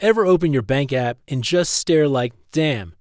Ever open your bank app and just stare like, damn,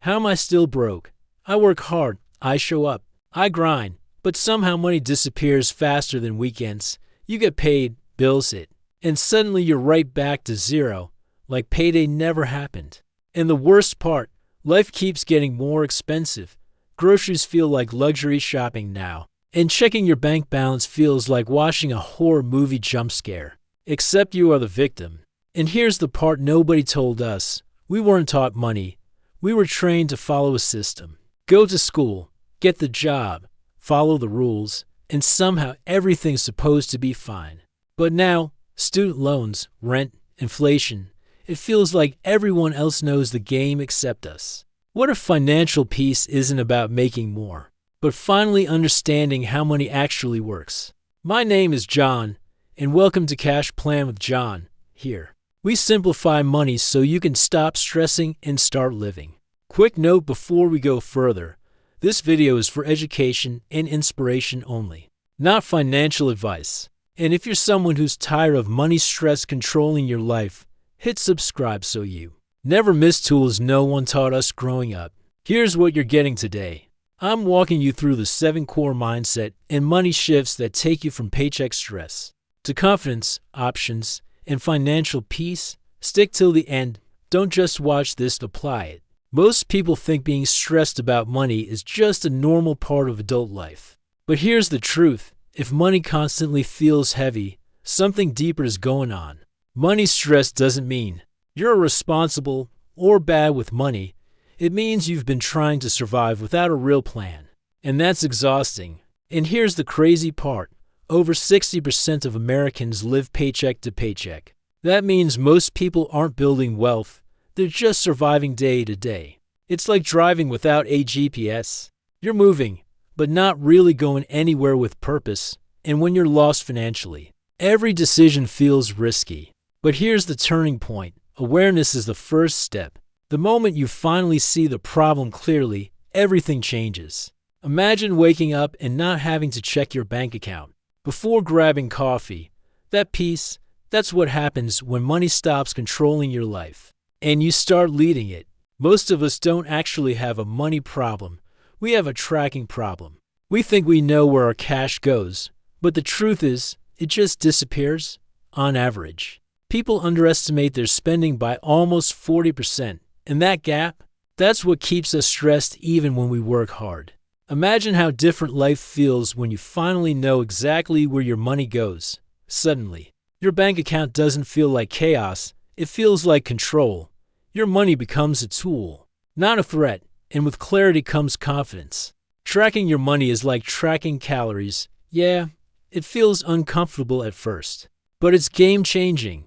how am I still broke? I work hard, I show up, I grind, but somehow money disappears faster than weekends. You get paid, bills hit, and suddenly you're right back to zero, like payday never happened. And the worst part, life keeps getting more expensive. Groceries feel like luxury shopping now, and checking your bank balance feels like watching a horror movie jump scare. Except you are the victim. And here's the part nobody told us. We weren't taught money. We were trained to follow a system. Go to school, get the job, follow the rules, and somehow everything's supposed to be fine. But now, student loans, rent, inflation, it feels like everyone else knows the game except us. What if financial peace isn't about making more, but finally understanding how money actually works? My name is John, and welcome to Cash Plan with John. Here, we simplify money so you can stop stressing and start living. Quick note before we go further, this video is for education and inspiration only, not financial advice. And if you're someone who's tired of money stress controlling your life, hit subscribe so you never miss tools no one taught us growing up. Here's what you're getting today. I'm walking you through the 7 core mindset and money shifts that take you from paycheck stress to confidence, options, and financial peace. Stick till the end. Don't just watch this, apply it. Most people think being stressed about money is just a normal part of adult life. But here's the truth. If money constantly feels heavy, something deeper is going on. Money stress doesn't mean you're irresponsible or bad with money. It means you've been trying to survive without a real plan. And that's exhausting. And here's the crazy part. Over 60% of Americans live paycheck to paycheck. That means most people aren't building wealth. They're just surviving day to day. It's like driving without a GPS. You're moving, but not really going anywhere with purpose. And when you're lost financially, every decision feels risky. But here's the turning point. Awareness is the first step. The moment you finally see the problem clearly, everything changes. Imagine waking up and not having to check your bank account before grabbing coffee. That peace, that's what happens when money stops controlling your life and you start leading it. Most of us don't actually have a money problem. We have a tracking problem. We think we know where our cash goes, but the truth is, it just disappears on average. People underestimate their spending by almost 40%, and that gap, that's what keeps us stressed even when we work hard. Imagine how different life feels when you finally know exactly where your money goes. Suddenly, your bank account doesn't feel like chaos, it feels like control. Your money becomes a tool, not a threat, and with clarity comes confidence. Tracking your money is like tracking calories. Yeah, it feels uncomfortable at first, but it's game-changing.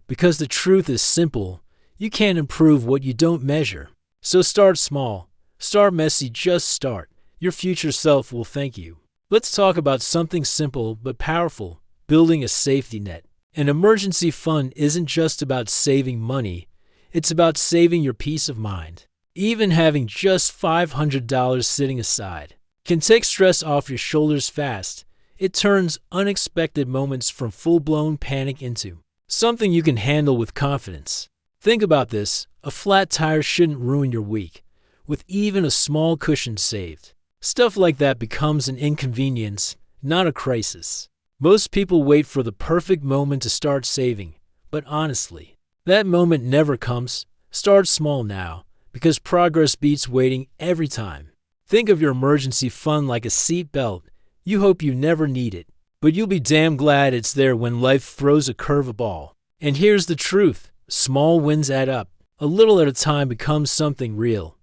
Because the truth is simple, you can't improve what you don't measure. So start small, start messy, just start. Your future self will thank you. Let's talk about something simple but powerful, building a safety net. An emergency fund isn't just about saving money, it's about saving your peace of mind. Even having just $500 sitting aside can take stress off your shoulders fast. It turns unexpected moments from full-blown panic into something you can handle with confidence. Think about this. A flat tire shouldn't ruin your week, with even a small cushion saved. Stuff like that becomes an inconvenience, not a crisis. Most people wait for the perfect moment to start saving, but honestly, that moment never comes. Start small now, because progress beats waiting every time. Think of your emergency fund like a seat belt. You hope you never need it, but you'll be damn glad it's there when life throws a curveball. And here's the truth. Small wins add up. A little at a time becomes something real.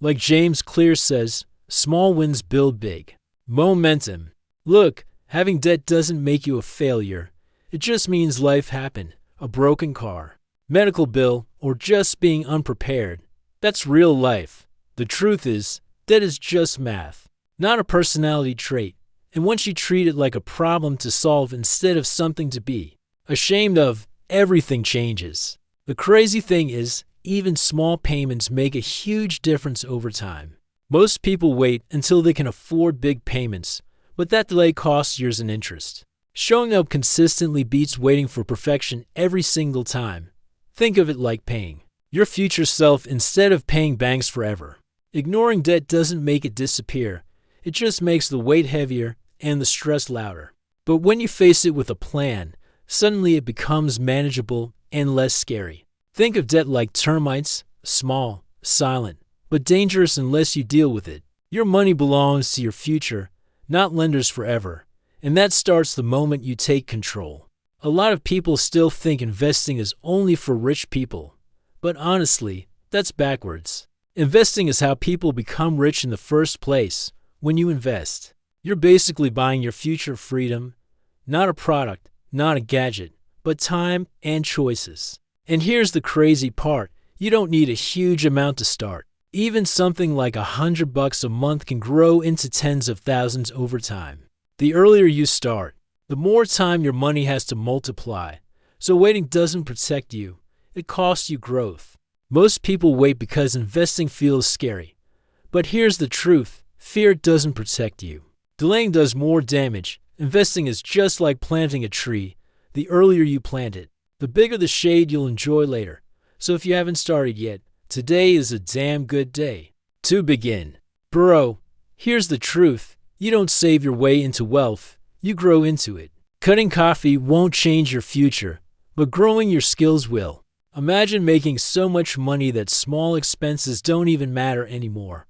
Like James Clear says, small wins build big momentum. Look, having debt doesn't make you a failure. It just means life happened. A broken car, medical bill, or just being unprepared. That's real life. The truth is, debt is just math, not a personality trait. And once you treat it like a problem to solve instead of something to be ashamed of, everything changes. The crazy thing is, even small payments make a huge difference over time. Most people wait until they can afford big payments, but that delay costs years in interest. Showing up consistently beats waiting for perfection every single time. Think of it like paying your future self instead of paying banks forever. Ignoring debt doesn't make it disappear. It just makes the weight heavier and the stress louder. But when you face it with a plan, suddenly it becomes manageable and less scary. Think of debt like termites, small, silent, but dangerous unless you deal with it. Your money belongs to your future, not lenders forever, and that starts the moment you take control. A lot of people still think investing is only for rich people, but honestly, that's backwards. Investing is how people become rich in the first place. When you invest, you're basically buying your future freedom, not a product, not a gadget, but time and choices. And here's the crazy part. You don't need a huge amount to start. Even something like $100 a month can grow into tens of thousands over time. The earlier you start, the more time your money has to multiply. So waiting doesn't protect you. It costs you growth. Most people wait because investing feels scary. But here's the truth. Fear doesn't protect you. Delaying does more damage. Investing is just like planting a tree. The earlier you plant it, the bigger the shade you'll enjoy later. So if you haven't started yet, today is a damn good day to begin. Bro, here's the truth. You don't save your way into wealth. You grow into it. Cutting coffee won't change your future, but growing your skills will. Imagine making so much money that small expenses don't even matter anymore.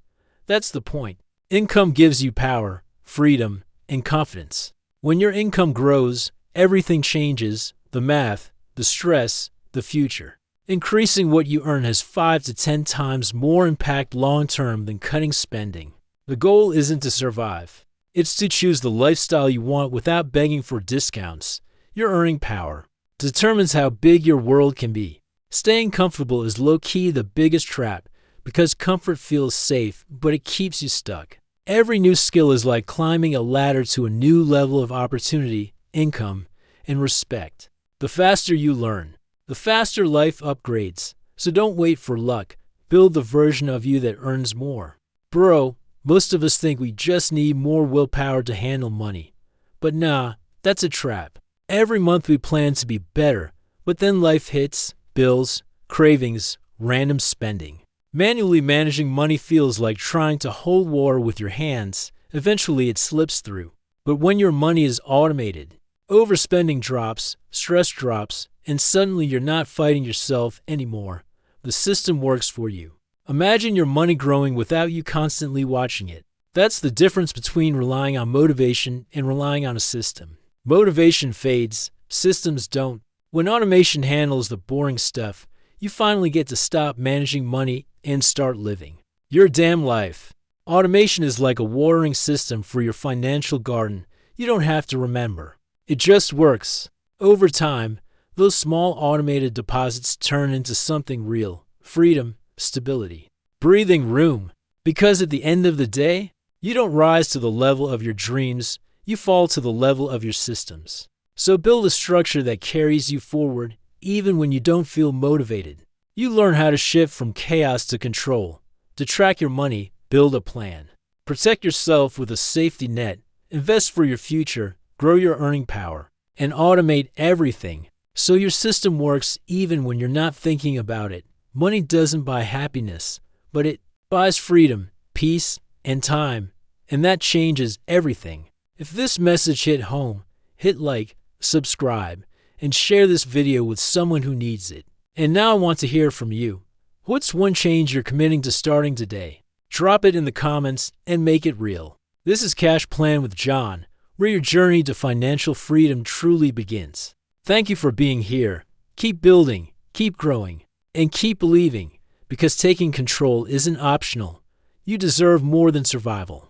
That's the point. Income gives you power, freedom, and confidence. When your income grows, everything changes: the math, the stress, the future. Increasing what you earn has 5 to 10 times more impact long-term than cutting spending. The goal isn't to survive. It's to choose the lifestyle you want without begging for discounts. Your earning power determines how big your world can be. Staying comfortable is low-key the biggest trap because comfort feels safe, but it keeps you stuck. Every new skill is like climbing a ladder to a new level of opportunity, income, and respect. The faster you learn, the faster life upgrades. So don't wait for luck. Build the version of you that earns more. Bro, most of us think we just need more willpower to handle money. But nah, that's a trap. Every month we plan to be better, but then life hits, bills, cravings, random spending. Manually managing money feels like trying to hold water with your hands. Eventually it slips through. But when your money is automated, overspending drops, stress drops, and suddenly you're not fighting yourself anymore. The system works for you. Imagine your money growing without you constantly watching it. That's the difference between relying on motivation and relying on a system. Motivation fades, systems don't. When automation handles the boring stuff, you finally get to stop managing money and start living your damn life. Automation is like a watering system for your financial garden. You don't have to remember. It just works. Over time, those small automated deposits turn into something real: freedom, stability, breathing room. Because at the end of the day, you don't rise to the level of your dreams, you fall to the level of your systems. So build a structure that carries you forward even when you don't feel motivated. You learn how to shift from chaos to control. To track your money, build a plan. Protect yourself with a safety net. Invest for your future, grow your earning power, and automate everything so your system works even when you're not thinking about it. Money doesn't buy happiness, but it buys freedom, peace, and time, and that changes everything. If this message hit home, hit like, subscribe, and share this video with someone who needs it. And now I want to hear from you. What's one change you're committing to starting today? Drop it in the comments and make it real. This is Cash Plan with John, where your journey to financial freedom truly begins. Thank you for being here. Keep building, keep growing, and keep believing, because taking control isn't optional. You deserve more than survival.